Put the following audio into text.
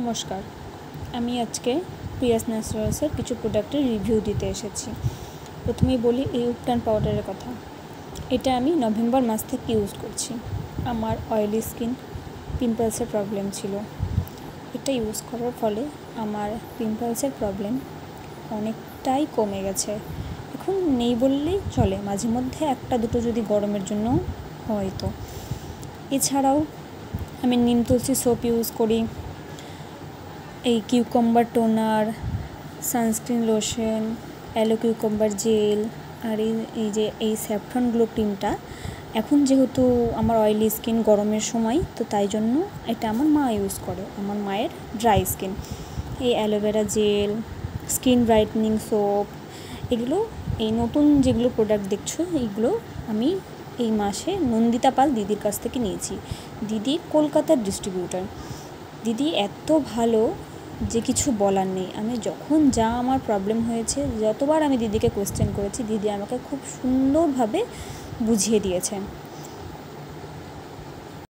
নমস্কার, আমি আজকে প্রিয়াস ন্যাচারালসের কিছু প্রোডাক্টের রিভিউ দিতে এসেছি। প্রথমেই বলি এই উপটান পাউডারের কথা। এটা আমি নভেম্বর মাস থেকে ইউজ করছি। আমার অয়েলি স্কিন, পিম্পলসের প্রবলেম ছিল। এটা ইউজ করার ফলে আমার পিম্পলসের প্রবলেম অনেকটাই কমে গেছে। এখন নেই বললেই চলে, মাঝে মধ্যে একটা দুটো যদি গরমের জন্য হয়তো। এছাড়াও আমি নিম তুলসী সোপ ইউজ করি, এই cucumber toner, sunscreen lotion, aloe cucumber gel, আর এই স্যাফরন গ্লো ক্রিমটা এখন যেহেতু আমার অয়েলি স্কিন গরমের সময়, তো তাই জন্য এটা আমার মা ইউজ করে, আমার মায়ের ড্রাই স্কিন। এই aloe vera gel, skin brightening soap, এগুলো এই নতুন যেগুলো প্রোডাক্ট দেখছো এইগুলো আমি এই মাসে নন্দিতা পাল দিদির কাছ থেকে নিয়েছি। দিদি কলকাতার ডিস্ট্রিবিউটার। দিদি এত ভালো যে কিছু বলার নেই। আমি যখন যা আমার প্রবলেম হয়েছে, যতবার আমি দিদিকে কোয়েশ্চেন করেছি, দিদি আমাকে খুব সুন্দরভাবে বুঝিয়ে দিয়েছে।